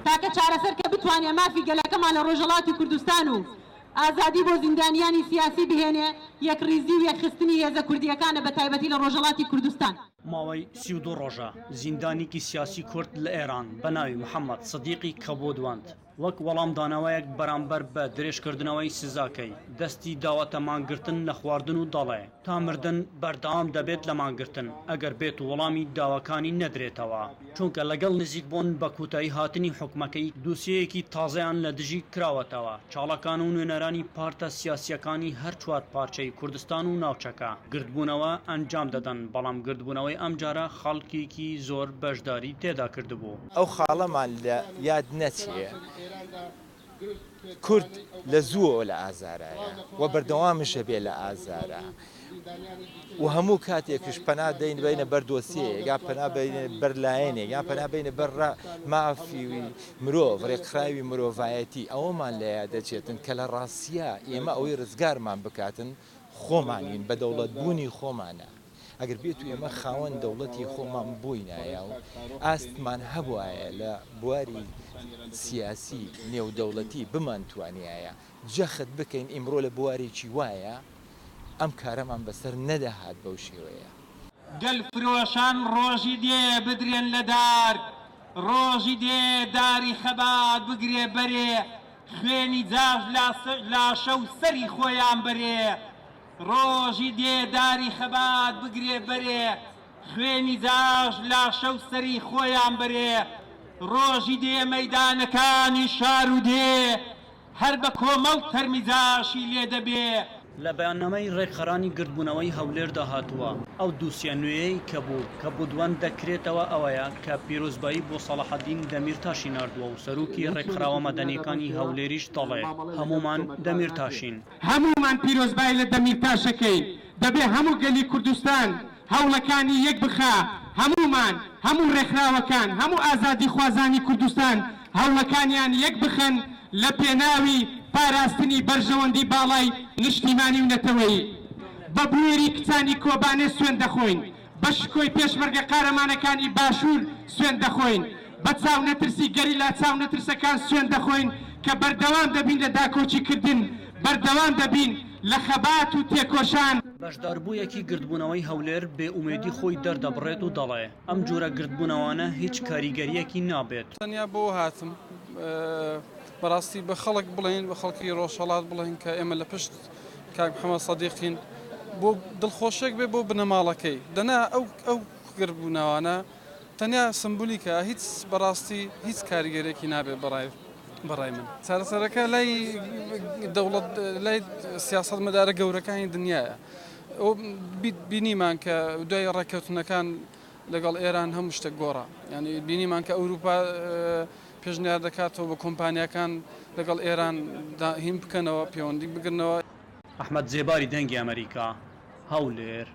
تاکە چارەسەر کە بتوانێت مافی گەلەکەمان لە ڕۆژهەڵاتی کوردستان و ئازادی بۆ زیندانیانی سیاسی بهێنێ یەکڕیزی و یەکخستنی هێزە کوردیەکانە بە تایبەتی لە ڕۆژهەڵاتی کوردستان. ماوەی 32 ڕۆژە زیندانێکی سیاسی کورد لە ئێران بە ناوی محەممەد سەدیقی کە بۆ دواند وەک وەڵام دانەوەیەک بەرامبەر بە درێژکردنەوەی سزاکەی دەستی داوەتە مانگرتن لە خواردن و دەڵێ تا مردن بەردەوام دەبێت لە مانگرتن ئەگەر بێت و وەڵامی داواکانی نەدرێتەوە چونکە لەگەڵ نزیک بوون بە کوتایی هاتنی حکومەکەی دووسەیەکی تازەیان لە دژی کراوەتەوە چاڵەکان و نوێنەرانی پارتە سیاسیەکانی هەر چوار پارچەی کوردستان و ناوچەکە گردبوونەوە ئەنجام دەدەن بەڵام گردبوونەوەی ئەم جارە خەڵکێکی زۆر بەشداری تێدا کردبوو. ئەو خاڵەمان لە یاد نەچیە کورد لە زووەوە لە ئازارایە و بەردەوامشە بێ لە ئازارە و هەموو کاتێکش پەنا دەین بینە بەر دۆسیەیە یا پەنا بینە بەر لایەنێک یا پەنا بینە بەر مافی مرۆڤ ڕێکخراوی مرۆڤایەتی ئەوەمان لە یاد دەچێتن کە لە ڕاستیە ئێمە ئەوەی ڕزگارمان بکاتن خۆمانین بە دەوڵەتبوونی خۆمانە. ئەگەر بێت و ئێمە خاوەن دەوڵەتی خۆمان بووینایە و ئاستمان هەبوایە لە بواری سیاسی نێودەوڵەتی بمانتوانایە جەخت بکەین ئیمڕۆ لە بوارێکی وایە ئەم کارەمان بەسەر نەدەهات بەو شێوەیە. گەل فرۆشان ڕۆژی دێ بدرێن لە دار ڕۆژی دێ داری خەبات بگرێ بەرێ خوێنی جاژ لاشە و سەری خۆیان بەرێ ڕۆژی دێ داری خەبات بگرێ بەرێ خوێنی جاژ لاشە و سەری خۆیان بەرێ ڕۆژی دێ مەیدانەکانی شار و دێ هەر بە کۆمەڵ تەرمیجاشی لێ دەبێ. لە بەیاننامەی ڕێکخەرانی گردبوونەوەی هەولێردا هاتووە ئەو دووسیە نوێیەی کە بودوان دەکرێتەوە ئەوەیە کە پیرۆزبایی بۆ سەلاحەدین دەمیرتاشی ناردووە و سەرۆکی ڕێکخراوە مەدەنیەکانی هەولێریش دەڵێ هەمومان دەمیرتاشین هەمومان پیرۆزبایی لە دەمیرتاشەکەین دەبێ هەموو گەلی کوردستان هەوڵەکانی یەک بخا هەمومان هەموو ڕێکخراوەکان هەموو ئازادی خوازانی کوردستان هەوڵەکانیان یەک بخەن لە پێناوی پاراستنی بەرژەوەندی باڵای نیشتیمانی و نەتەوەیی بە بوێری کچانی کۆبانێ سوێن دەخۆین بە شکۆی پێشمەرگە قارەمانەکانی باشوور سوێن دەخۆین بە چاو نەترسی گەریلا چاو نەترسەکان سوێن دەخۆین کە بەردەوام دەبین لە داکۆچیکردن بەردەوام دەبین لە خەبات و تێکۆشان. بەشداربوویەکی گردبوونەوەی هەولێر بێ ئومێدی خۆی دەردەبڕێت و دەڵێ ئەم جۆرە گردبوونەوانە هیچ کاریگەریەکی نابێت. تەنیا بۆ هاتم بەڕاستی بە خەڵک بڵین بە خەڵکی ڕۆژهەڵات بڵین کە ئێمە لە پشت کاک محەممەد سەدیقین بۆ دڵخۆشێک بێ بۆ بنەماڵەکەی دەنا ئەو گردبوونەوانە تەنیا سمبولیکە هیچ بەڕاستی هیچ کاریگەرێکی نابێت بەڕای من چارەسەرەکە لای دەوڵەت لای سیاست مەدارە گەورەکانی دنیاە ئەو بینیمان کە دوای ڕێککەوتنەکان لەگەڵ ئێران هەموو شتێک گۆڕە یعنی بینیمان کە ئەوروپا پێشنیار دەکاتەوە بە کۆمپانیەکان لەگەڵ ئێران هیم بکەنەوە پەیوەندی بگرنەوە. ئەحمەد جێباری دەنگی ئەمریکا هەولێر.